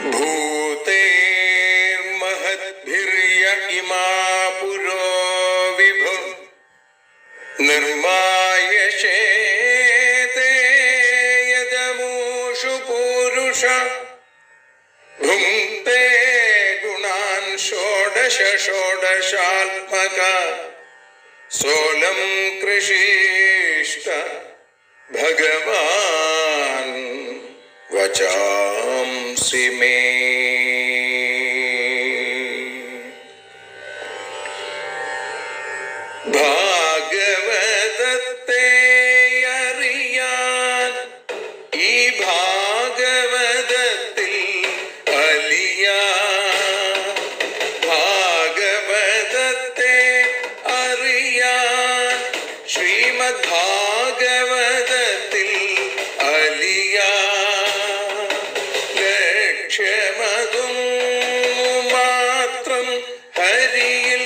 ഭൂതേ മഹദ്ഭിര്യ ഇമാ പുരോ വിഭു നിർമായശേതേ യദമൂഷു പൂരുഷ ഭുങ്ക്തേ ഗുണാൻ ഷോഡശ ഷോഡശാത്മക സോലം കൃഷിഷ്ട ഭഗവാൻ വചാംസി മേ. ഭാഗവതത്തെ അറിയാൻ ഈ ഭാഗവതത്തിൽ അലിയാൻ, ഭാഗവതത്തെ അറിയാൻ ശ്രീമദ് ഭാഗവതത്തിൽ അലിയാൻ. ലക്ഷ്യമതും മാത്രം ഹരിയിൽ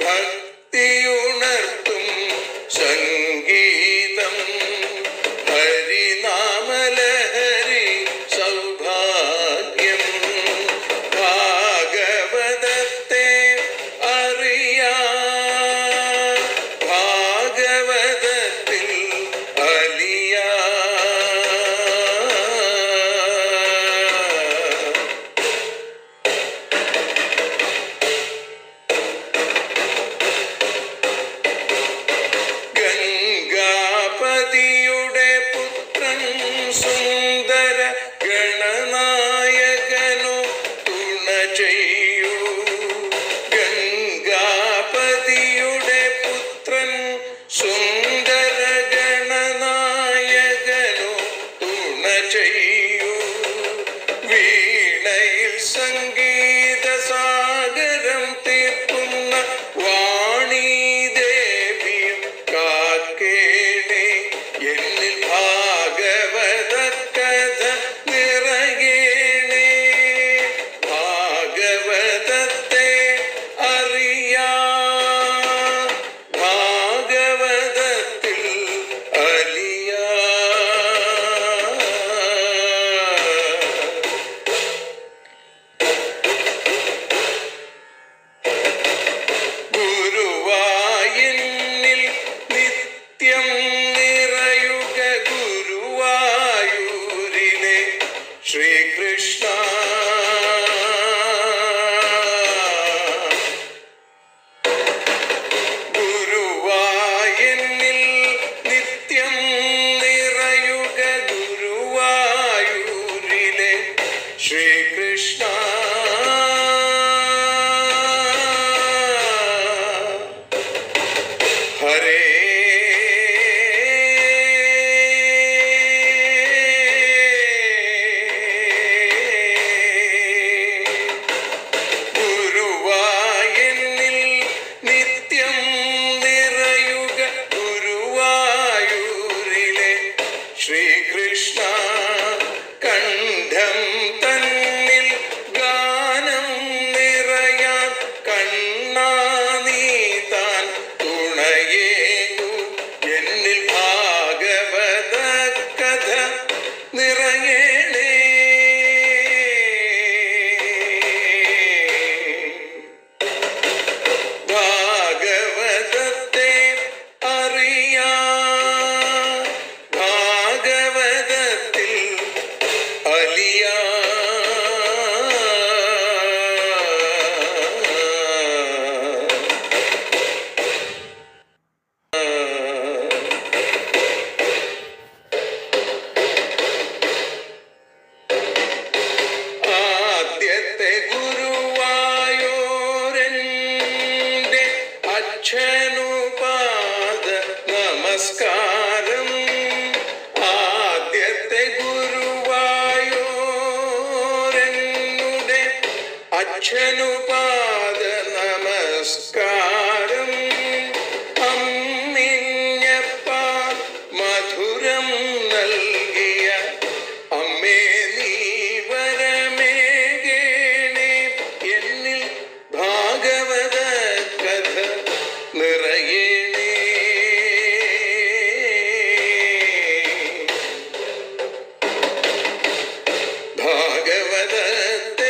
ഭക്തിയുണർത്തും സംഗീതം, ഹരിനാമലഹരി സൗഭാഗ്യം. ഭാഗവതത്തെ അറിയാൻ ഭാഗവതത്തിൽ അലിയാൻ. ഗംഗാപതിയുടെ പുത്രൻ സുന്ദര ഗണനായകനു തുണ ചെയ്യൂ. ഗംഗാപതിയുടെ പുത്രൻ സുന്ദര ഗണനായകനു തുണ ചെയ്യൂ. വീണയിൽ സംഗീത സാഗരം തീർക്കുന്ന വാണീദേവിയും കാക്കേണേ. എന്നിൽ ഭാഗവത കഥ നിറയേണേ. ഭാഗവതത്തെ അറിയാൻ ഭാഗവതത്തിൽ അലിയാൻ. ഗുരുവായൂരിൽ നിത്യം നിറയുക ഗുരുവായൂരിലെ ശ്രീകൃഷ്ണ. ഗുരുവായൂരിൽ നിത്യം നിറയുക ഗുരുവായൂരിലെ ശ്രീകൃഷ്ണ. ഹരേ ഗുരുവായൂരിൽ നിത്യം നിറയുക ഗുരുവായൂരിലെ ശ്രീകൃഷ്ണ. കണ്ഠം തന്നിൽ ഗാനം നിറയാൻ കണ്ണാ നീ താൻ തുണയേകു. എന്നിൽ ഭാഗവത കഥ നിറയേണേ. ഭാഗവതത്തെ അറിയാൻ ഭാഗവതത്തിൽ അലിയാൻ. ആദ്യത്തെ ഗുരുവായൂരന്റെ അച്ഛനുപാദ നമസ്കാരം. ആദ്യത്തെ ഗുരുവായൂരനുടെ അച്ഛനുപാദ നമസ്കാരം. അമ്മിഞ്ഞപ്പാൽ മധുരം നൽകിയ അമ്മേ നീ വരമേകേണേ. എന്നിൽ ഭാഗവത കഥ നിറയേണേ. ഭാഗവതത്തെ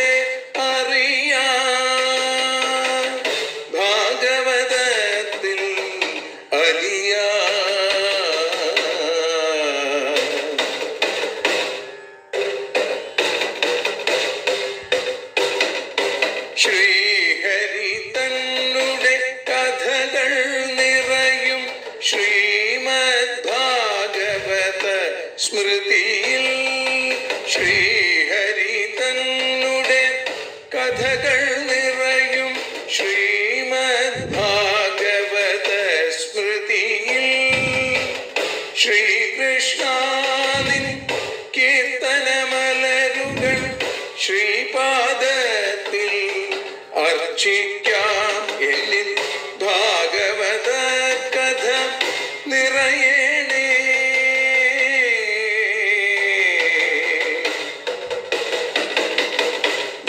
ശ്രീഹരി തന്നുടെ കഥകൾ നിറയും ശ്രീമദ് ഭാഗവത സ്മൃതിയിൽ. ശ്രീഹരി തന്നുടെ കഥകൾ നിറയും ശ്രീമദ് ഭാഗവത സ്മൃതിയിൽ. ശ്രീകൃഷ്ണാനിൻ കീർത്തനമലരുകൾ ശ്രീപാദത്തിൽ അർച്ചിക്കാം. എന്നിൽ ഭാഗവത കഥ നിറയണേ.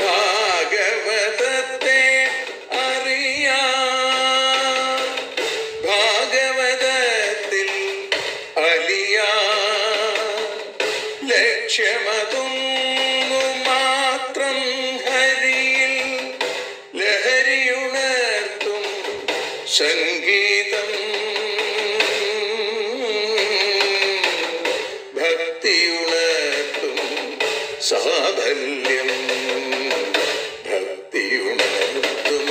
ഭാഗവതത്തെ അറിയാം, ഭാഗവതത്തിൽ അലിയാം. ലക്ഷ്യമതൊന്നു മാത്രം ഹരിയിൽ ലഹരിയുണർത്തും സംഗീതം. ഭക്തിയുണർത്തും സാഫല്യം, ഭക്തിയുണർത്തും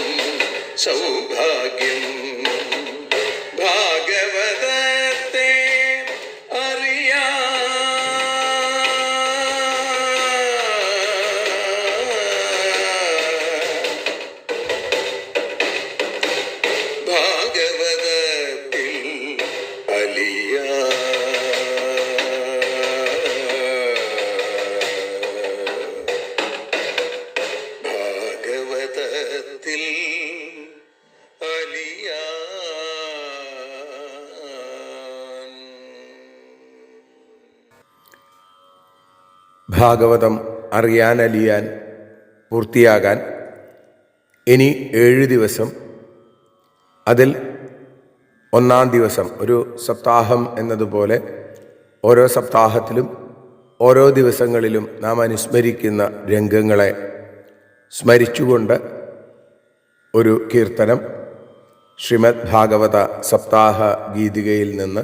സൗഭാഗ്യം. ഭാഗവതത്തെ അറിയാം, ഭാഗവതത്തിൽ അലിയാം. ഭാഗവതത്തിൽ അലിയാൻ. ഭാഗവതം അറിയാൻ അലിയാൻ പൂർത്തിയാകാൻ ഇനി 7 ദിവസം. അതിൽ ഒന്നാം ദിവസം ഒരു സപ്താഹം എന്നതുപോലെ ഓരോ സപ്താഹത്തിലും ഓരോ ദിവസങ്ങളിലും നാം അനുസ്മരിക്കുന്ന രംഗങ്ങളെ സ്മരിച്ചുകൊണ്ട് ഒരു കീർത്തനം ശ്രീമദ് ഭാഗവത സപ്താഹ ഗീതികയിൽ നിന്ന്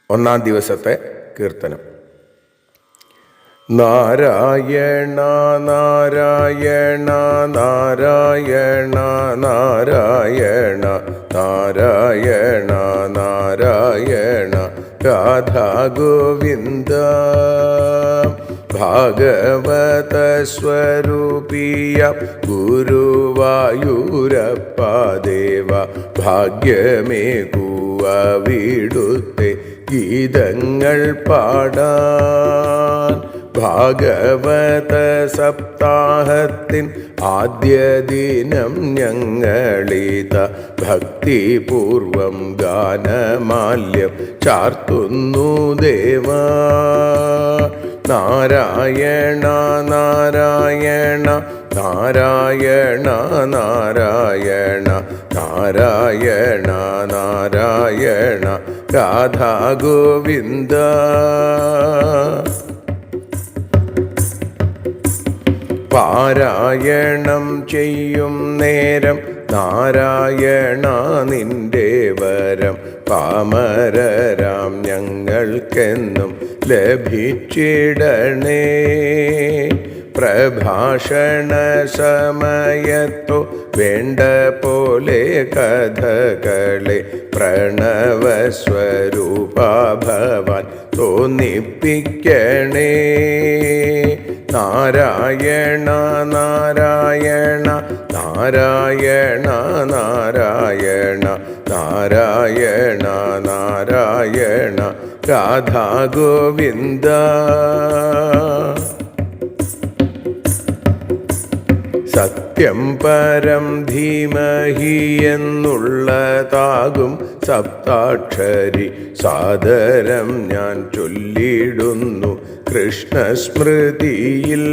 ഒന്നാം ദിവസത്തെ കീർത്തനം. നാരായണ നാരായണ നാരായണ നാരായണ നാരായണ നാരായണ രാധാ ഗോവിന്ദ. ഭാഗവത സ്വരൂപിയ ഗുരുവായൂരപ്പ ദേവ ഭാഗ്യമേകുവ വിടുത്തെ ഗീതങ്ങൾ പാടാൻ. ഭാഗവത സപ്താഹത്തിൻ ആദ്യ ദിനം ഞങ്ങളിത ഭക്തിപൂർവം ഗാനമാല്യം ചാർത്തുന്നു ദേവാ. നാരായണ നാരായണ നാരായണ നാരായണ നാരായണ നാരായണ രാധാ ഗോവിന്ദ. പാരായണം ചെയ്യും നേരം നാരായണ നിന്റെ വരം പാമരരാം ഞങ്ങൾക്കെന്നും ലഭിച്ചിടണേ. പ്രഭാഷണ സമയത്തോ വേണ്ട പോലെ കഥകളെ പ്രണവസ്വരൂപ ഭവാൻ തോന്നിപ്പിക്കണേ. നാരായണ നാരായണ നാരായണ നാരായണ നാരായണ നാരായണ രാധാ ഗോവിന്ദ. സത്യം പരം ധീമഹി എന്നുള്ളതാകും സപ്താക്ഷരി സാദരം ഞാൻ ചൊല്ലിടുന്നു കൃഷ്ണസ്മൃതിയിൽ.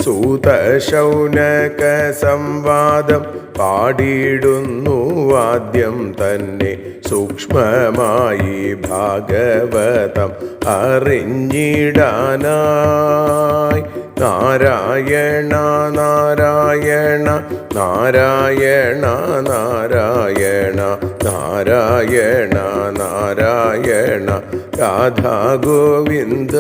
സൂതശൗനക സംവാദം പാടിയിടുന്നു ആദ്യം തന്നെ സൂക്ഷ്മമായി ഭാഗവതം അറിഞ്ഞിടാനായി. നാരായണ നാരായണ നാരായണ നാരായണ നാരായണ നാരായണ രാധാ ഗോവിന്ദ.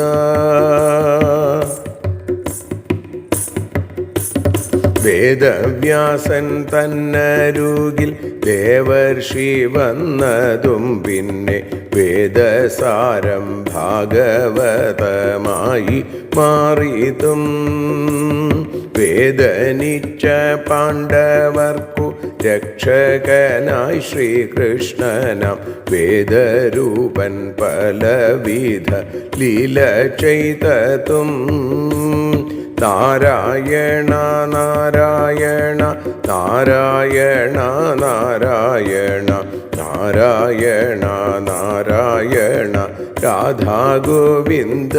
വേദവ്യാസൻ തന്നരുകിൽ ദേവർഷി വന്നതും പിന്നെ വേദസാരം ഭാഗവതമായി മാറിയതും വേദനിച്ച പാണ്ഡവർക്കു രക്ഷകനായി ശ്രീകൃഷ്ണനാം വേദരൂപൻ പലവിധ ലീല ചെയ്തതും നാരായണ നാരായണ നാരായണ നാരായണ നാരായണ നാരായണ രാധാ ഗോവിന്ദ.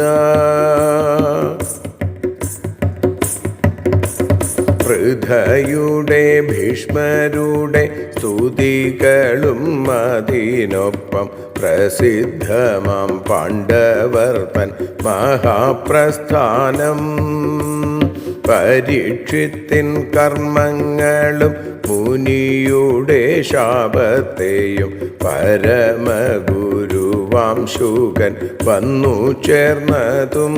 പൃഥയുടെ ഭീഷ്മരുടെ സ്തുതികളും അതിനൊപ്പം പ്രസിദ്ധമാം പാണ്ഡവർ തൻ മഹാപ്രസ്ഥാനം പരീക്ഷിത്തിൻ കർമ്മങ്ങളും മുനിയുടെ ശാപത്തെയും പരമഗുരുവാം ശുകൻ വന്നു ചേർന്നതും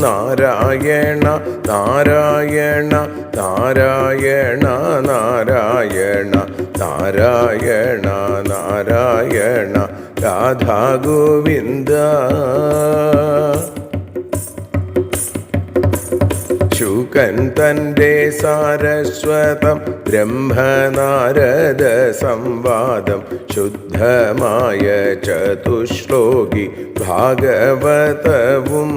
നാരായണ നാരായണ നാരായണ നാരായണ നാരായണ നാരായണ രാധാ ഗോവിന്ദ. ശുകൻ തൻ്റെ സാരസ്വതം ബ്രഹ്മനാരദ സംവാദം ശുദ്ധമായ ചതുശ്ലോകി ഭാഗവതവും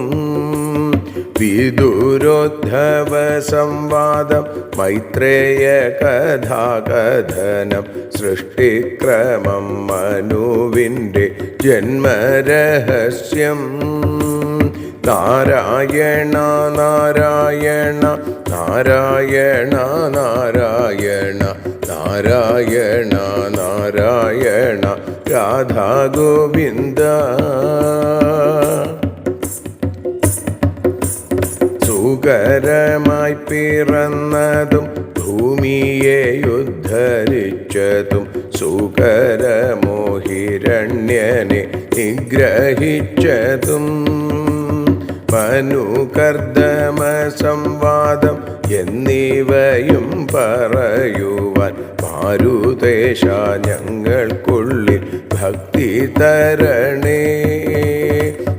വിദുരോദ്ധവ സംവാദം മൈത്രേയ കഥാകഥനം സൃഷ്ടിക്രമം മനുവിൻ്റെ ജന്മരഹസ്യം നാരായണ നാരായണ നാരായണ നാരായണ നാരായണ നാരായണ രാധാ ഗോവിന്ദ. സുകരമായി പിറന്നതും ഭൂമിയെ ഉദ്ധരിച്ചതും സുകരമോഹിരണ്യനെ നിഗ്രഹിച്ചതും മനുകർദമ സംവാദം എന്നിവയും പറയുവാൻ മാരുതേശ ഞങ്ങൾക്കുള്ളിൽ ഭക്തി തരണേ.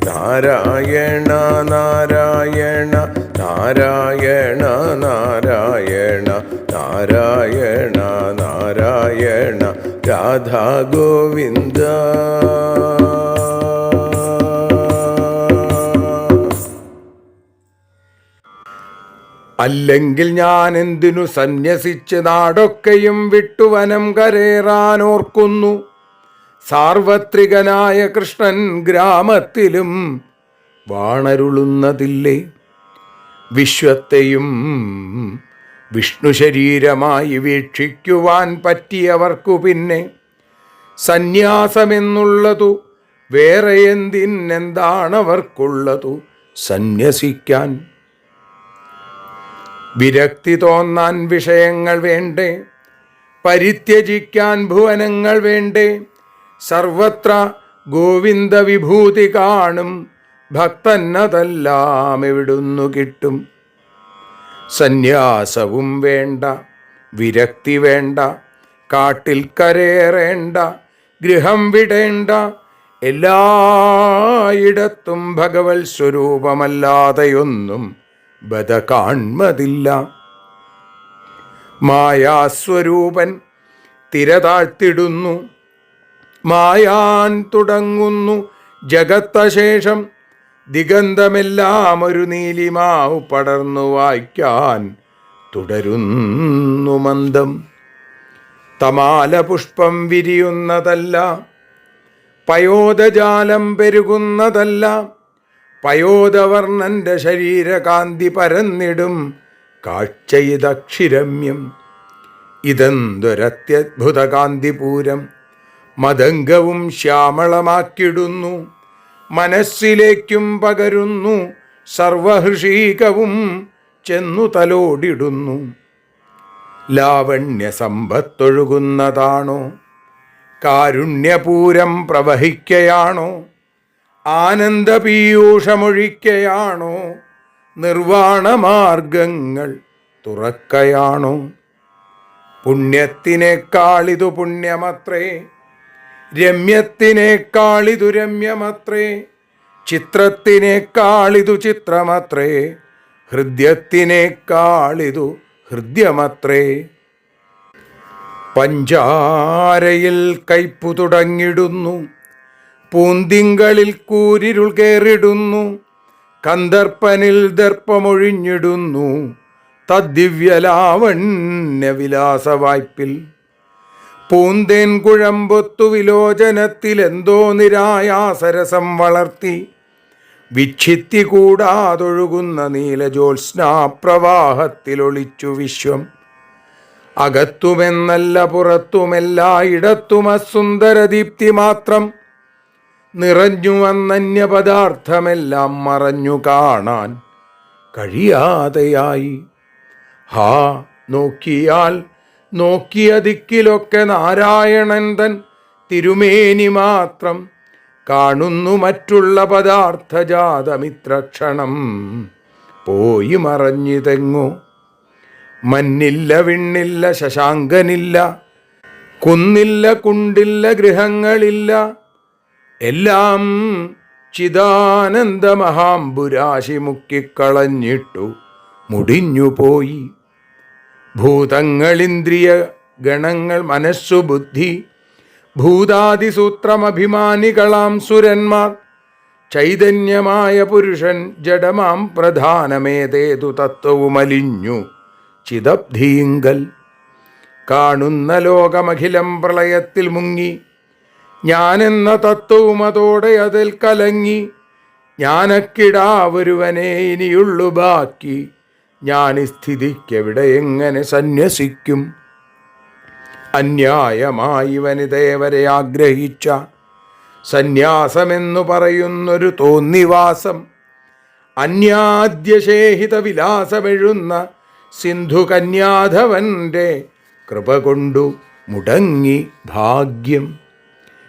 നാരായണ നാരായണ നാരായണ നാരായണ നാരായണ നാരായണ രാധാ ഗോവിന്ദ. അല്ലെങ്കിൽ ഞാൻ എന്തിനു സന്യസിച്ച് നാടൊക്കെയും വിട്ടുവനം കരേറാനോർക്കുന്നു. സാർവത്രികനായ കൃഷ്ണൻ ഗ്രാമത്തിലും വാണരുളുന്നതില്ലേ? വിശ്വത്തെയും വിഷ്ണു ശരീരമായി വീക്ഷിക്കുവാൻ പറ്റിയവർക്കു പിന്നെ സന്യാസമെന്നുള്ളതു വേറെ എന്തിനെന്താണവർക്കുള്ളതു സന്യസിക്കാൻ? വിരക്തി തോന്നാൻ വിഷയങ്ങൾ വേണ്ടേ? പരിത്യജിക്കാൻ ഭുവനങ്ങൾ വേണ്ടേ? സർവത്ര ഗോവിന്ദ വിഭൂതി കാണും ഭക്തന്നതെല്ലാം എവിടുന്നു കിട്ടും? സന്യാസവും വേണ്ട, വിരക്തി വേണ്ട, കാട്ടിൽ കരേറേണ്ട, ഗൃഹം വിടേണ്ട, എല്ലായിടത്തും ഭഗവത് സ്വരൂപമല്ലാതെയൊന്നും ബത കാൺമതില്ല. മായാസ്വരൂപൻ തിരതാഴ്ത്തിടുന്നു, മായാൻ തുടങ്ങുന്നു ജഗത്തശേഷം. ദിഗന്ധമെല്ലാം ഒരു നീലിമാവ് പടർന്നു വായിക്കാൻ തുടരുന്നു മന്ദം. തമാല പുഷ്പം വിരിയുന്നതല്ല, പയോദജാലം പെരുകുന്നതല്ല, പയോദവർണ്ണന്റെ ശരീരകാന്തി പരന്നിടും കാഴ്ചയിതക്ഷിരമ്യം. ഇതെന്തൊരത്യദ്ഭുത കാന്തിപൂരം! മദംഗവും ശ്യാമളമാക്കിടുന്നു, മനസ്സിലേക്കും പകരുന്നു, സർവഹൃഷീകവും ചെന്നു തലോടിടുന്നു. ലാവണ്യ സമ്പത്തൊഴുകുന്നതാണോ? കാരുണ്യപൂരം പ്രവഹിക്കയാണോ? ആനന്ദപീയൂഷമൊഴിക്കയാണോ? നിർവാണമാർഗങ്ങൾ തുറക്കയാണു. പുണ്യത്തിനേക്കാളിതു പുണ്യമത്രേ, രമ്യത്തിനേക്കാളിതു രമ്യമത്രേ, ചിത്രത്തിനേക്കാളിതു ചിത്രമത്രേ, ഹൃദ്യത്തിനേക്കാളിതു ഹൃദ്യമത്രേ. പഞ്ചാരയിൽ കയ്പു തുടങ്ങിടുന്നു, പൂന്തിങ്കളിൽ കൂരിരുൾ കേറിടുന്നു, കന്ദർപ്പനിൽ ദർപ്പമൊഴിഞ്ഞിടുന്നു, തദ്ദിവ്യലാവണ്യവിലാസവായ്പിൽ. പൂന്തേൻ കുഴമ്പൊത്തു വിലോചനത്തിലെന്തോ നിരായാസരസം വളർത്തി, വിച്ഛിത്തി കൂടാതൊഴുകുന്ന നീലജ്യോത്സ്നാപ്രവാഹത്തിലൊളിച്ചു വിശ്വം. അകത്തുമെന്നല്ല പുറത്തുമെല്ലായിടത്തും അസുന്ദരദീപ്തി മാത്രം നിറഞ്ഞു വന്നന്യപദാർത്ഥമെല്ലാം മറഞ്ഞു കാണാൻ കഴിയാതെയായി. ഹാ, നോക്കിയാൽ നോക്കിയ ദിക്കിലൊക്കെ നാരായണൻ തൻ തിരുമേനി മാത്രം കാണുന്നു, മറ്റുള്ള പദാർത്ഥജാതമിത്രക്ഷണം പോയി മറഞ്ഞിതെങ്ങോ. മഞ്ഞില്ല, വിണ്ണില്ല, ശശാങ്കനില്ല, കുന്നില്ല, കുണ്ടില്ല, ഗൃഹങ്ങളില്ല, എല്ലാം ചിദാനന്ദമഹാംബുരാശി മുക്കിക്കളഞ്ഞിട്ടു മുടിഞ്ഞുപോയി. ഭൂതങ്ങളിന്ദ്രിയ ഗണങ്ങൾ, മനസ്സു, ബുദ്ധി, ഭൂതാദിസൂത്രമഭിമാനികളാം സുരന്മാർ, ചൈതന്യമായ പുരുഷൻ ജഡമാം പ്രധാനമേതേതു തത്വവുമലിഞ്ഞു ചിദബ്ധീങ്കൽ. കാണുന്ന ലോകമഖിലം പ്രളയത്തിൽ മുങ്ങി, ഞാനെന്ന തത്വവും അതോടെ അതിൽ കലങ്ങി. ജ്ഞാനക്കിടാവൊരുവനെ ഇനിയുള്ളു ബാക്കി, ഞാൻ സ്ഥിതിക്കെവിടെ എങ്ങനെ സന്യസിക്കും? അന്യായമായി വനിതേവരെ ആഗ്രഹിച്ച സന്യാസമെന്നു പറയുന്നൊരു തോന്നിവാസം, അന്യാദ്യശേഹിത വിലാസമെഴുന്ന സിന്ധു കന്യാധവന്റെ കൃപ കൊണ്ടു മുടങ്ങി ഭാഗ്യം.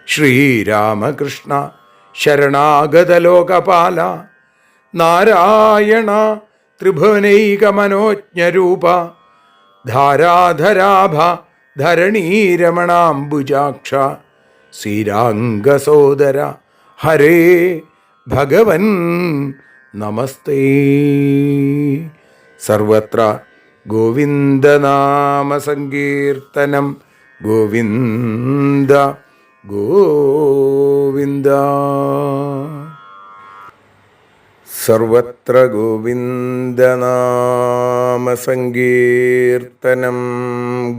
ശ്രീരാമകൃഷ്ണ ശരണാഗതലോകപാല, നാരായണ ത്രിഭുവനൈകമനോജ്ഞരൂപ, ധാരാധരാഭ ധരണീരമണാംബുജാക്ഷ, ശ്രീരാംഗസോദര ഹരേ ഭഗവൻ നമസ്തേ. സർവത്ര ഗോവിന്ദനാമസങ്കീർത്തനം, ഗോവിന്ദ ഗോവിന്ദ. സർവത്ര ഗോവിന്ദനാമസങ്കീർത്തനം,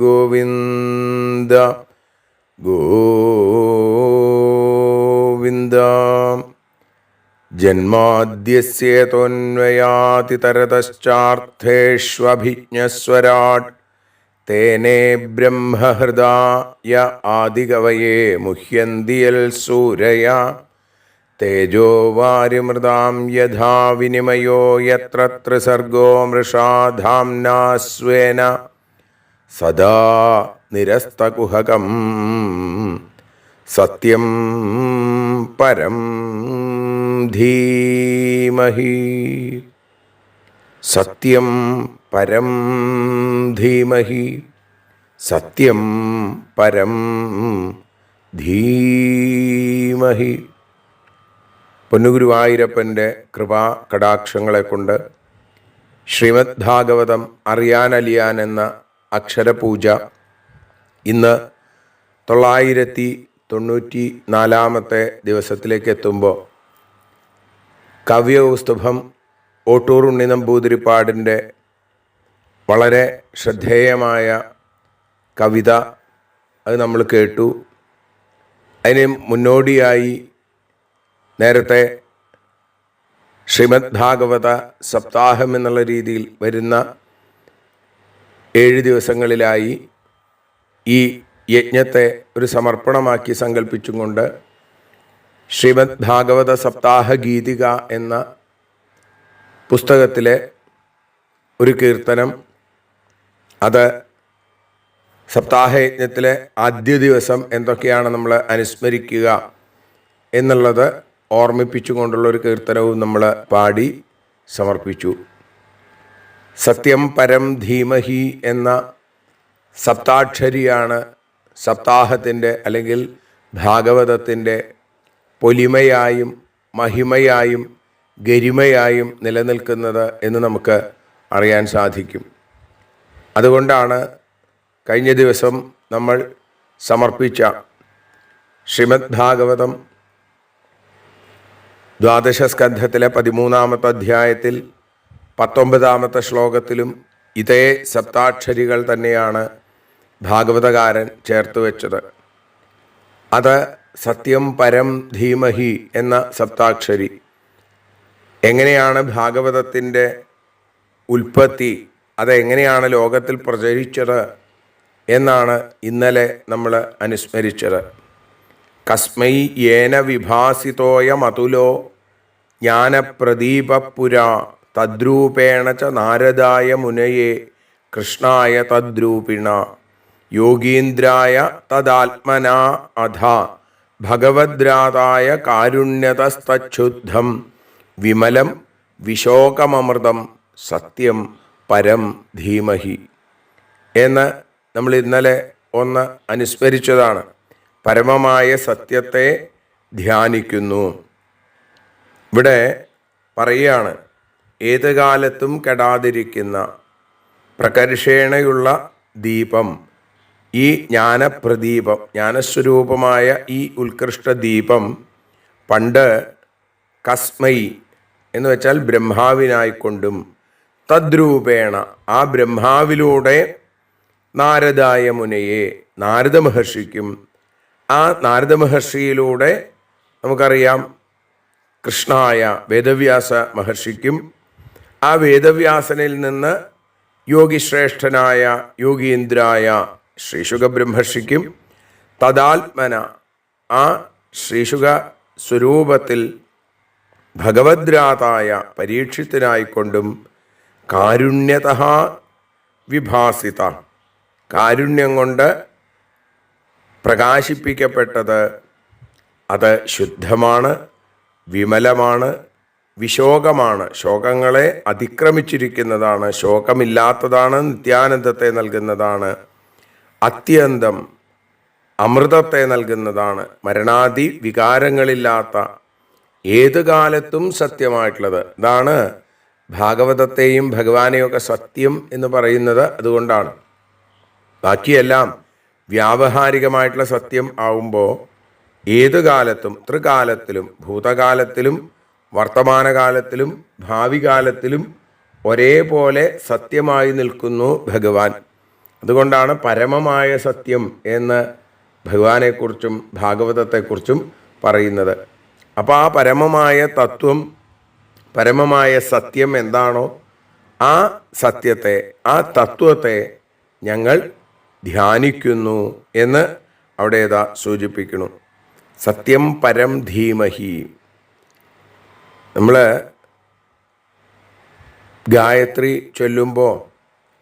ഗോവിന്ദ ഗോവിന്ദ. ജന്മാദ്യസ്യേതോന്വയാതിതരതശ്ചാർത്ഥേഷ്വഭിജ്ഞസ്വരാട്, തേനേ ബ്രഹ്മഹൃദായ ആദികവയേ മുഹ്യന്തി യൽ സൂരയ. തേജോ വാരിമൃതാം യഥാ വിനിമയോ യത്ര ത്രിസർഗോ മൃഷാ ധാംനാ സ്വേന സദാ നിരസ്തകുഹകം. സത്യം പരം ധീമഹി, സത്യം പരം ധീമഹി, സത്യം പരം ധീമഹി. പൊന്നുഗുരുവായൂരപ്പൻ്റെ കൃപാ കടാക്ഷങ്ങളെ കൊണ്ട് ശ്രീമദ് ഭാഗവതം അറിയാനലിയാൻ എന്ന അക്ഷരപൂജ ഇന്ന് 994 ദിവസത്തിലേക്ക് എത്തുമ്പോൾ കാവ്യകൗസ്തുഭം ഓട്ടൂർ ഉണ്ണി നമ്പൂതിരിപ്പാടിൻ്റെ വളരെ ശ്രദ്ധേയമായ കവിത അത് നമ്മൾ കേട്ടു. അതിന് മുന്നോടിയായി നേരത്തെ ശ്രീമദ് ഭാഗവത സപ്താഹം എന്നുള്ള രീതിയിൽ വരുന്ന 7 ദിവസങ്ങളിലായി ഈ യജ്ഞത്തെ ഒരു സമർപ്പണമാക്കി സങ്കല്പിച്ചും കൊണ്ട് ശ്രീമദ് ഭാഗവത സപ്താഹ ഗീതിക എന്ന പുസ്തകത്തിലെ ഒരു കീർത്തനം, അത് സപ്താഹയജ്ഞത്തിലെ ആദ്യ ദിവസം എന്തൊക്കെയാണ് നമ്മൾ അനുസ്മരിക്കുക എന്നുള്ളത് ഓർമ്മിപ്പിച്ചുകൊണ്ടുള്ള ഒരു കീർത്തനവും നമ്മൾ പാടി സമർപ്പിച്ചു. സത്യം പരം ധീമഹി എന്ന സപ്താക്ഷരിയാണ് സപ്താഹത്തിൻ്റെ അല്ലെങ്കിൽ ഭാഗവതത്തിൻ്റെ പൊലിമയായും മഹിമയായും ഗരിമയായും നിലനിൽക്കുന്നത് എന്ന് നമുക്ക് അറിയാൻ സാധിക്കും. അതുകൊണ്ടാണ് കഴിഞ്ഞ ദിവസം നമ്മൾ സമർപ്പിച്ച ശ്രീമദ് ഭാഗവതം 12 സ്കന്ധത്തിലെ 13-ാമത്തെ അധ്യായത്തിൽ 19-ാമത്തെ ശ്ലോകത്തിലും ഇതേ സപ്താക്ഷരികൾ തന്നെയാണ് ഭാഗവതകാരൻ ചേർത്ത് വെച്ചത്. അത് സത്യം പരം ധീമഹി എന്ന സപ്താക്ഷരി. എങ്ങനെയാണ് ഭാഗവതത്തിൻ്റെ ഉൽപ്പത്തി, അതെങ്ങനെയാണ് ലോകത്തിൽ പ്രചരിച്ചത് എന്നാണ് ഇന്നലെ നമ്മൾ അനുസ്മരിച്ചത്. കസ്മൈ യേന വിഭാസിതോയമതുലോ ജ്ഞാനപ്രദീപപുര തദ്രൂപേണ ച നാരദായ മുനയേ കൃഷ്ണായ തദ്രൂപിണ യോഗീന്ദ്രായ തദാത്മനാ അധ ഭഗവദ്രാതായ കാരുണ്യതസ്തച്ഛുദ്ധം വിമലം വിശോകമമൃതം സത്യം പരം ധീമഹി എന്ന് നമ്മൾ ഇന്നലെ ഒന്ന് അനുസ്മരിച്ചതാണ്. പരമമായ സത്യത്തെ ധ്യാനിക്കുന്നു. ഇവിടെ പറയുകയാണ്, ഏത് കാലത്തും കെടാതിരിക്കുന്ന പ്രകർഷേണയുള്ള ദീപം, ഈ ജ്ഞാനപ്രദീപം, ജ്ഞാനസ്വരൂപമായ ഈ ഉത്കൃഷ്ട ദീപം പണ്ട് കസ്മൈ എന്ന് വെച്ചാൽ ബ്രഹ്മാവിനായിക്കൊണ്ടും തദ്രൂപേണ ആ ബ്രഹ്മാവിലൂടെ നാരദായ മുനയെ നാരദ മഹർഷിക്കും, ആ നാരദ മഹർഷിയിലൂടെ നമുക്കറിയാം കൃഷ്ണായ വേദവ്യാസ മഹർഷിക്കും, ആ വേദവ്യാസനിൽ നിന്ന് യോഗിശ്രേഷ്ഠനായ യോഗീന്ദ്രായ ശ്രീശുക ബ്രഹ്മർഷിക്കും, തദാത്മന ആ ശ്രീശുക സ്വരൂപത്തിൽ ഭഗവദ്രാതായ പരീക്ഷിത്തിനായിക്കൊണ്ടും കാരുണ്യതഃ വിഭാസിത, കാരുണ്യം കൊണ്ട് പ്രകാശിപ്പിക്കപ്പെട്ടത് അത് ശുദ്ധമാണ്, വിമലമാണ്, വിശോകമാണ്, ശോകങ്ങളെ അതിക്രമിച്ചിരിക്കുന്നതാണ്, ശോകമില്ലാത്തതാണ്, നിത്യാനന്ദത്തെ നൽകുന്നതാണ്, അത്യന്തം അമൃതത്തെ നൽകുന്നതാണ്, മരണാദി വികാരങ്ങളില്ലാത്ത ഏത് കാലത്തും സത്യമായിട്ടുള്ളത്. ഇതാണ് ഭാഗവതത്തെയും ഭഗവാനെയൊക്കെ സത്യം എന്ന് പറയുന്നത്. അതുകൊണ്ടാണ് ബാക്കിയെല്ലാം വ്യാവഹാരികമായിട്ടുള്ള സത്യം ആവുമ്പോൾ ഏത് കാലത്തും, ത്രികാലത്തിലും, ഭൂതകാലത്തിലും വർത്തമാനകാലത്തിലും ഭാവി കാലത്തിലും ഒരേപോലെ സത്യമായി നിൽക്കുന്നു ഭഗവാൻ. അതുകൊണ്ടാണ് പരമമായ സത്യം എന്ന് ഭഗവാനെക്കുറിച്ചും ഭാഗവതത്തെക്കുറിച്ചും പറയുന്നത്. അപ്പോൾ ആ പരമമായ തത്വം, പരമമായ സത്യം എന്താണോ ആ സത്യത്തെ, ആ തത്വത്തെ ഞങ്ങൾ ധ്യാനിക്കുന്നു എന്ന് അവിടെ ഏതാ സൂചിപ്പിക്കുന്നു. സത്യം പരം ധീമഹി. നമ്മൾ ഗായത്രി ചൊല്ലുമ്പോൾ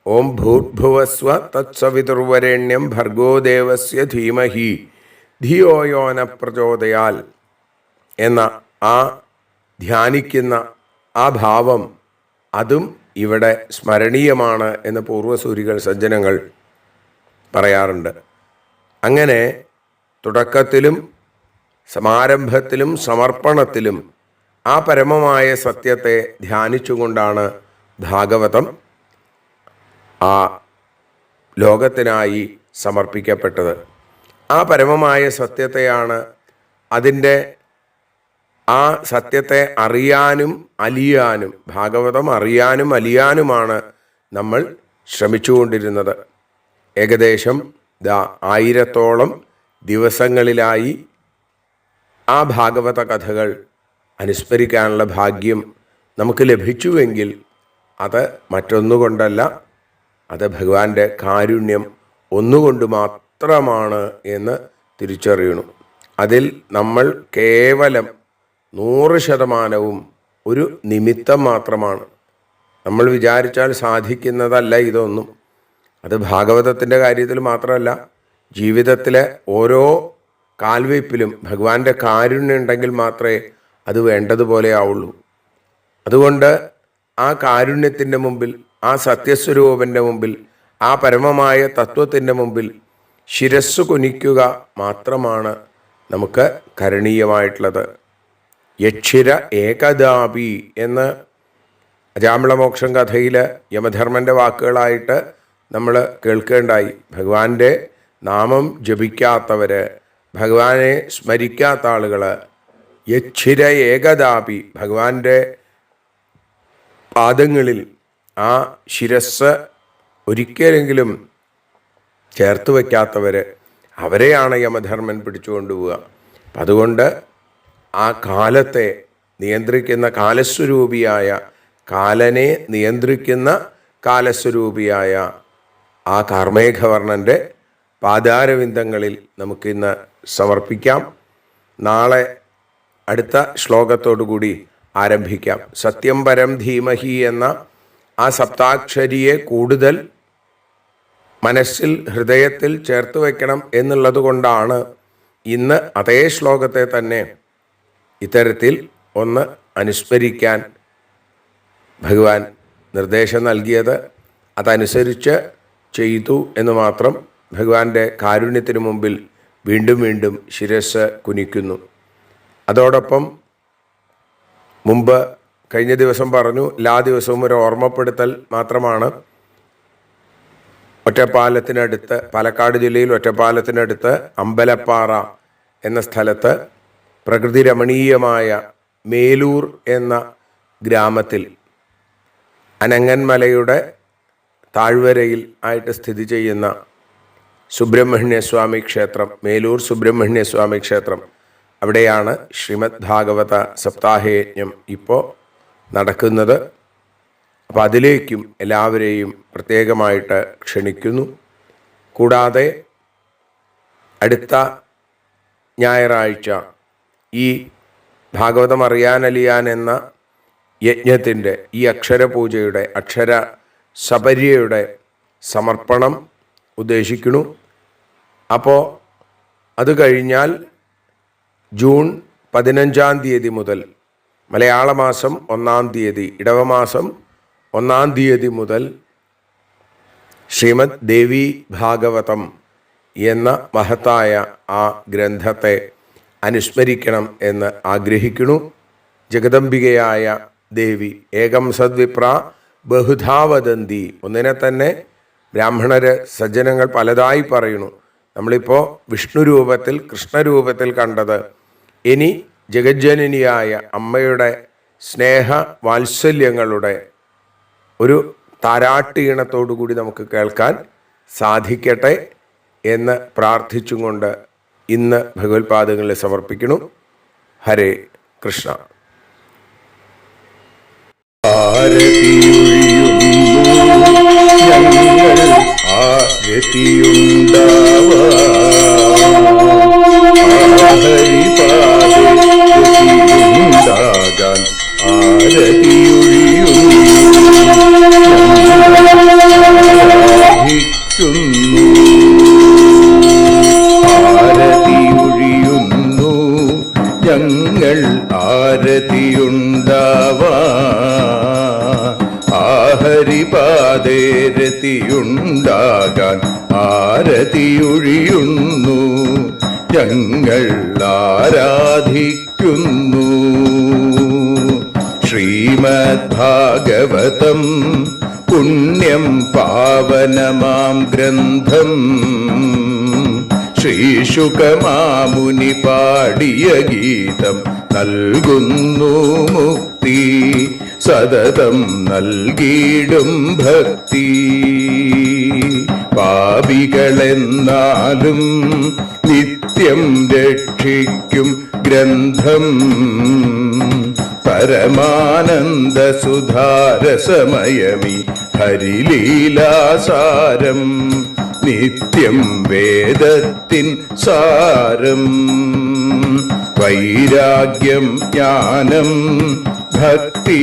ഓം ഭൂർഭുവസ്വ തത്സവിതുർവരേണ്യം ഭർഗോ ദേവസ്യ ധീമഹി ധിയോ യോ ന പ്രചോദയാൽ എന്ന ആ ധ്യാനിക്കുന്ന ആ ഭാവം, അതും ഇവിടെ സ്മരണീയമാണ് എന്ന് പൂർവ്വസൂരികൾ സജ്ജനങ്ങൾ പറയാറുണ്ട്. അങ്ങനെ തുടക്കത്തിലും സമാരംഭത്തിലും സമർപ്പണത്തിലും ആ പരമമായ സത്യത്തെ ധ്യാനിച്ചുകൊണ്ടാണ് ഭാഗവതം ആ ലോകത്തിനായി സമർപ്പിക്കപ്പെട്ടത്. ആ പരമമായ സത്യത്തെയാണ്, അതിൻ്റെ ആ സത്യത്തെ അറിയാനും അലിയാനും, ഭാഗവതം അറിയാനും അലിയാനുമാണ് നമ്മൾ ശ്രമിച്ചുകൊണ്ടിരുന്നത്. ഏകദേശം 1000-ഓളം ദിവസങ്ങളിലായി ആ ഭാഗവത കഥകൾ അനുസ്മരിക്കാനുള്ള ഭാഗ്യം നമുക്ക് ലഭിച്ചുവെങ്കിൽ അത് മറ്റൊന്നുകൊണ്ടല്ല, അത് ഭഗവാന്റെ കാരുണ്യം ഒന്നുകൊണ്ട് മാത്രമാണ് എന്ന് തിരിച്ചറിയണം. അതിൽ നമ്മൾ കേവലം 100% ഒരു നിമിത്തം മാത്രമാണ്. നമ്മൾ വിചാരിച്ചാൽ സാധിക്കുന്നതല്ല ഇതൊന്നും. അത് ഭാഗവതത്തിൻ്റെ കാര്യത്തിൽ മാത്രമല്ല, ജീവിതത്തിലെ ഓരോ കാൽവയ്പിലും ഭഗവാന്റെ കാരുണ്യം ഉണ്ടെങ്കിൽ മാത്രമേ അത് വേണ്ടതുപോലെ ആവുള്ളൂ. അതുകൊണ്ട് ആ കാരുണ്യത്തിൻ്റെ മുമ്പിൽ, ആ സത്യസ്വരൂപൻ്റെ മുമ്പിൽ, ആ പരമമായ തത്വത്തിൻ്റെ മുമ്പിൽ ശിരസ്സു കുനിക്കുക മാത്രമാണ് നമുക്ക് കരണീയമായിട്ടുള്ളത്. യക്ഷിര ഏകദാപി എന്ന് അജാമിളമോക്ഷം കഥയിൽ യമധർമ്മൻ്റെ വാക്കുകളായിട്ട് നമ്മൾ കേൾക്കേണ്ടായി. ഭഗവാന്റെ നാമം ജപിക്കാത്തവർ, ഭഗവാനെ സ്മരിക്കാത്ത ആളുകൾ, യക്ഷിര ഏകദാപി, ഭഗവാന്റെ പാദങ്ങളിൽ ആ ശിരസ് ഒരിക്കലെങ്കിലും ചേർത്ത് വയ്ക്കാത്തവർ, അവരെയാണ് യമധർമ്മൻ പിടിച്ചുകൊണ്ടുപോവുക. അപ്പം അതുകൊണ്ട് ആ കാലത്തെ നിയന്ത്രിക്കുന്ന കാലസ്വരൂപിയായ, കാലനെ നിയന്ത്രിക്കുന്ന കാലസ്വരൂപിയായ ആ കാർമേഘവർണ്ണൻ്റെ പാദാരവിന്ദങ്ങളിൽ നമുക്കിന്ന് സമർപ്പിക്കാം. നാളെ അടുത്ത ശ്ലോകത്തോടുകൂടി ആരംഭിക്കാം. സത്യം പരം ധീമഹി എന്ന ആ സപ്താക്ഷരിയെ കൂടുതൽ മനസ്സിൽ, ഹൃദയത്തിൽ ചേർത്ത് വയ്ക്കണം എന്നുള്ളത് കൊണ്ടാണ് ഇന്ന് അതേ ശ്ലോകത്തെ തന്നെ ഇത്തരത്തിൽ ഒന്ന് അനുസ്മരിക്കാൻ ഭഗവാൻ നിർദ്ദേശം നൽകിയത്. അതനുസരിച്ച് ചെയ്തു എന്ന് മാത്രം. ഭഗവാന്റെ കാരുണ്യത്തിനു മുമ്പിൽ വീണ്ടും വീണ്ടും ശിരസ് കുനിക്കുന്നു. അതോടൊപ്പം മുമ്പ് കഴിഞ്ഞ ദിവസം പറഞ്ഞു, എല്ലാ ദിവസവും ഒരു ഓർമ്മപ്പെടുത്തൽ മാത്രമാണ്. ഒറ്റപ്പാലത്തിനടുത്ത്, പാലക്കാട് ജില്ലയിൽ ഒറ്റപ്പാലത്തിനടുത്ത് അമ്പലപ്പാറ എന്ന സ്ഥലത്ത് പ്രകൃതി രമണീയമായ മേലൂർ എന്ന ഗ്രാമത്തിൽ അനങ്ങന്മലയുടെ താഴ്വരയിൽ ആയിട്ട് സ്ഥിതി ചെയ്യുന്ന സുബ്രഹ്മണ്യസ്വാമി ക്ഷേത്രം, മേലൂർ സുബ്രഹ്മണ്യസ്വാമി ക്ഷേത്രം, അവിടെയാണ് ശ്രീമദ് ഭാഗവത സപ്താഹയജ്ഞം ഇപ്പോൾ നടക്കുന്നത്. അപ്പോൾ അതിലേക്കും എല്ലാവരെയും പ്രത്യേകമായിട്ട് ക്ഷണിക്കുന്നു. കൂടാതെ അടുത്ത ഞായറാഴ്ച ഈ ഭാഗവതം അറിയാനലിയാൻ എന്ന യജ്ഞത്തിൻ്റെ, ഈ അക്ഷരപൂജയുടെ, അക്ഷര സപര്യയുടെ സമർപ്പണം ഉദ്ദേശിക്കുന്നു. അപ്പോൾ അത് കഴിഞ്ഞാൽ ജൂൺ 15 മുതൽ, മലയാള മാസം 1 ഇടവമാസം 1 മുതൽ ശ്രീമദ് ദേവി ഭാഗവതം എന്ന മഹത്തായ ആ ഗ്രന്ഥത്തെ അനുസ്മരിക്കണം എന്ന് ആഗ്രഹിക്കുന്നു. ജഗദംബികയായ ദേവി ഏകം സദ്വിപ്ര ബഹുധാ വദന്തി, ഒന്നിനെ തന്നെ ബ്രാഹ്മണര്, സജ്ജനങ്ങൾ പലതായി പറയുന്നു. നമ്മളിപ്പോൾ വിഷ്ണു രൂപത്തിൽ, കൃഷ്ണരൂപത്തിൽ കണ്ടത് ഇനി ജഗജ്ജനനിയായ അമ്മയുടെ സ്നേഹ വാത്സല്യങ്ങളുടെ ഒരു താരാട്ടീണത്തോടുകൂടി നമുക്ക് കേൾക്കാൻ സാധിക്കട്ടെ എന്ന് പ്രാർത്ഥിച്ചും കൊണ്ട് ഇന്ന് ഭഗവത്പാദങ്ങളിൽ സമർപ്പിക്കുന്നു. ഹരേ കൃഷ്ണ. ഞങ്ങൾ ആരതിയുണ്ടാവാൻ ആഹരിപാദേരതിയുണ്ടാകാൻ ആരതിയൊഴിയുന്നു. ഞങ്ങൾ ആരാധിക്കുന്നു. ശ്രീമദ് ഭാഗവതം പുണ്യം പാവനമാം ഗ്രന്ഥം ശ്രീശുകമാമുനി പാടിയ ഗീതം നൽകുന്നു മുക്തി, സതതം നൽകിയിടും ഭക്തി. പാപികളെന്നാലും നിത്യം രക്ഷിക്കും ഗ്രന്ഥം പരമാനന്ദ സുധാരസമയമി ഹരിലീലാസാരം നിത്യം വേദത്തിൻ സാരം. വൈരാഗ്യം ജ്ഞാനം ഭക്തി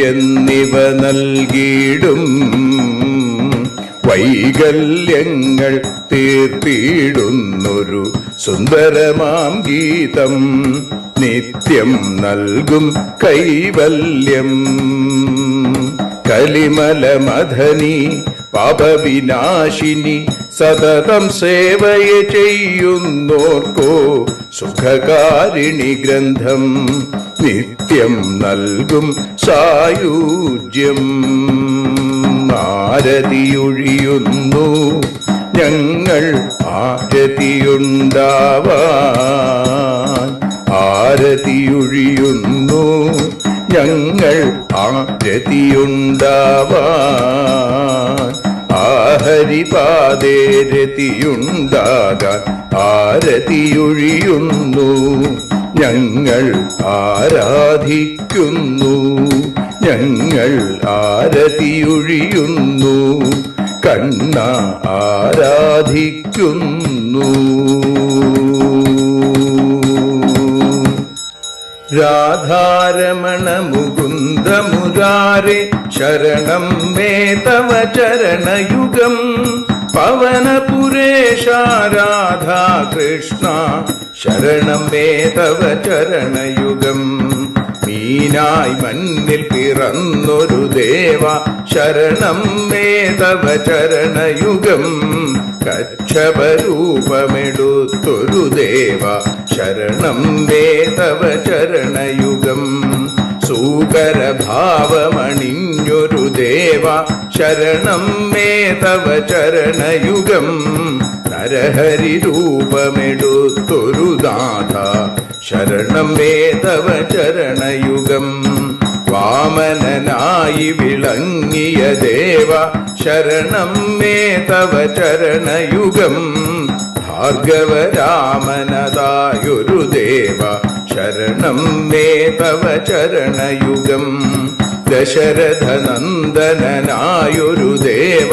എന്നിവ നൽകിയിടും വൈകല്യങ്ങൾ തീർത്തിയിടുന്നൊരു സുന്ദരമാം ഗീതം നിത്യം നൽകും കൈവല്യം. കലിമലമഥനി പാപവിനാശിനി സതതം സേവയ ചെയ്യുന്നോർക്കോ സുഖകാരിണി ഗ്രന്ഥം നിത്യം നൽകും സായുജ്യം. ആരതിയൊഴിയുന്നു ഞങ്ങൾ ആരതിയുണ്ടാവാൻ, ആരതിയൊഴിയുന്നു ഞങ്ങൾ ആരതിയുണ്ടാവാൻ. ആഹരിപാദേ രതിയുണ്ടാകാൻ ആരതിയൊഴിയുന്നു ഞങ്ങൾ ആരാധിക്കുന്നു, ഞങ്ങൾ ആരതിയൊഴിയുന്നു കണ്ണ ആരാധിക്കുന്നു. രാധാരമണ മുകുന്ദ മുരാരെ ശരണം മേ തവ ചരണയുഗം. പവനപുരേശ രാധാ കൃഷ്ണ ശരണം മേ തവ ചരണയുഗം. മീനായി മണ്ണിൽ പിറന്നൊരു ദേവ ശരണം മേ തവ ചരണയുഗം. കച്ഛപരൂപമെടുത്തൊരു ദേവ ശരണം മേ തവ ചരണയുഗം. സൂകരഭാവമണിഞ്ഞൊരു ദേവ ശരണം മേ തവ ചരണയുഗം. നരഹരി രൂപമെടുത്തൊരു നാഥ ശരണം മേ തവ ചരണയുഗം. വാമനനായി വിളങ്ങിയ ദേവ ശരണം മേ തവ ചരണയുഗം. ഭാർഗവരാമനതായൊരു ദേവ ശരണം മേ തവ ചരണയുഗം. ദശരഥനന്ദനായൊരു ദേവ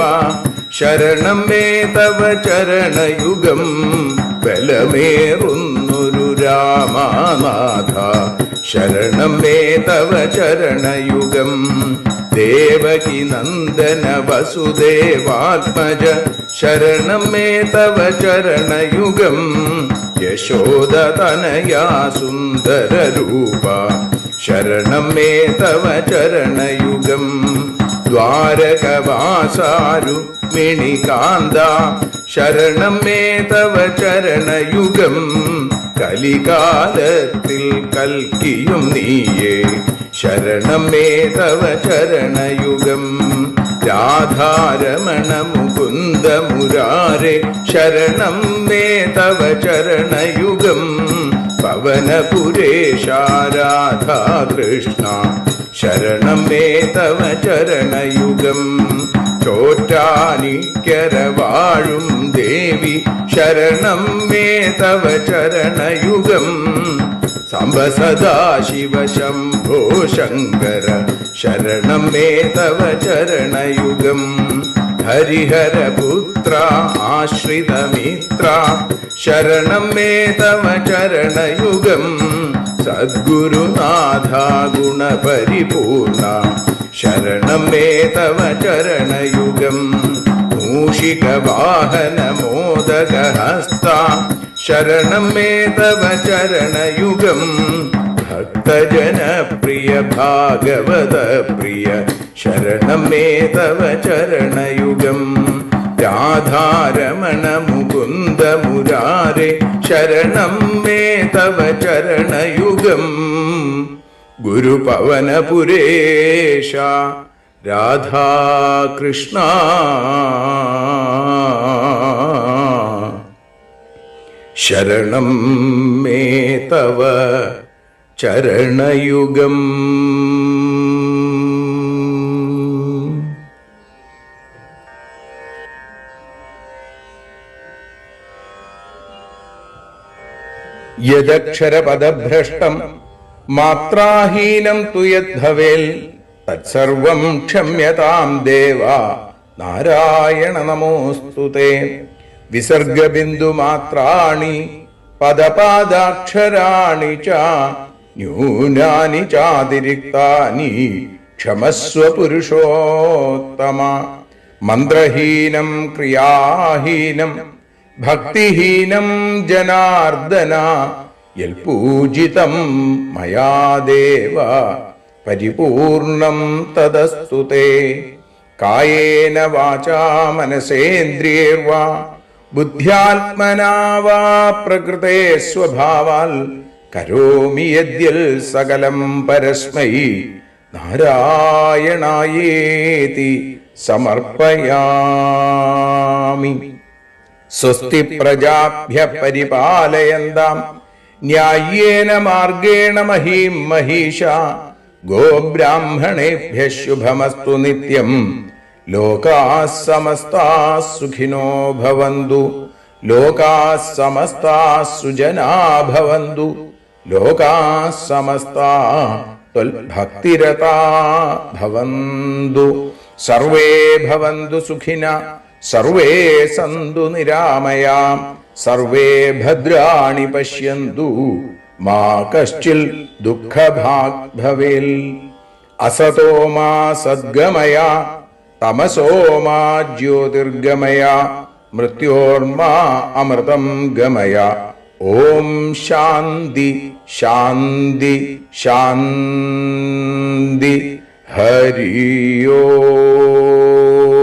ശരണം മേ തവ ചരണയുഗം. ബലമേറുന്നൊരു രാമനാഥ ശരണം മേ തവ ചരണയുഗം. ദേവകി നന്ദന വസുദേവാത്മജ ശരണം മേ തവ ചരണയുഗം. യശോദതനയാ സുന്ദര രൂപ ശരണം മേ തവ ചരണയുഗം. ദ്വാരകവാസാരുക്മിണികാന്ത ശരണം മേ തവ ചരണയുഗം. കലികാലത്തിൽ കൽക്കിയും നീയേ ശരണം മേ തവ ചരണയുഗം. രാധാരമണ മുകുന്ദ മുരാരെ ശരണം മേ തവ ചരണയുഗം. പവനപുരേശ രാധാ കൃഷ്ണ ശരണം മേ തവ ചരണയുഗം. ചോറ്റാനിക്കര വാഴും ദേവി ശരണം മേ തവ ചരണയുഗം. സാംബ സദാശിവ ശംഭോ ശങ്കര ശരണം മേ തവ ചരണയുഗം. ഹരിഹരപുത്ര ആശ്രിതമിത്ര ശരണം മേ തവ ചരണയുഗം. സദ്ഗുരുനാഥ ഗുണപരിപൂർണ ശരണം മേ തവ ചരണയുഗം. മൂഷിക വാഹന മോദകഹസ്ത ശരണം മേ തവ ചരണയുഗം. ഭക്തജനപ്രിയ ഭാഗവത പ്രിയ ശരണം മേ തവ ചരണയുഗം. രാധാരമണ മുകുന്ദ മുരാരെ ശരണം മേ തവ ചരണയുഗം. ഗുരുപവനപുരേശ രാധാകൃഷ്ണ ശരണം മേ തവ ചരണയുഗം. യദക്ഷരപദഭ്രഷ്ടം മാത്രാഹീനം തു യദ്ഭവേൽ തത്സർവം ക്ഷമ്യതാം ദേവ നാരായണ നമോസ്തുതേ. വിസർഗബിന്ദുമാത്രാണി പദപാദാക്ഷരാണി ച ന്യൂനാനി ചാതിരിക്താനി ക്ഷമസ്വ പുരുഷോത്തമ. മന്ത്രഹീനം ക്രിയാഹീനം ഭക്തിഹീനം ജനാർദ്ദന യൽപൂജിതം മയാ ദേവ പരിപൂർണം തദസ്തു തേ. കായേന വാചാ മനസേന്ദ്രിയൈർവാ ബുദ്ധ്യാത്മനാ വാ പ്രകൃതേ സ്വഭാവാൽ കരോമി യദ്യൽ സകലം പരസ്മൈ നാരായണായേതി സമർപ്പയാമി. സ്വസ്തി പ്രജാഭ്യഃ പരിപാലയന്താം ന്യായേന മാർഗേണ മഹീം മഹീഷാ. ഗോബ്രാഹ്മണേഭ്യഃ ശുഭമസ്തു നിത്യം. ലോകാഃ സമസ്താഃ സുഖിനോ ഭവന്തു. ലോകാഃ സമസ്താഃ സുജനാ ഭവന്തു. ലോകാഃ സമസ്താഃ ത്വൽഭക്തിരതാ ഭവന്തു. സർവേ ഭവന്തു സുഖിനഃ സർവേ സന്തു നിരാമയാം. സർവേ ഭദ്രാണി പശ്യന്തു മാ കശ്ചിൽ ദുഃഖഭാഗ് ഭവേൽ. അസതോ മാ സദ്ഗമയ തമസോ മാ ജ്യോതിർഗമയ മൃത്യോർമാ അമൃതം ഗമയ. ഓം ശാന്തി ശാന്തി ശാന്തി. ഹരി ഓം.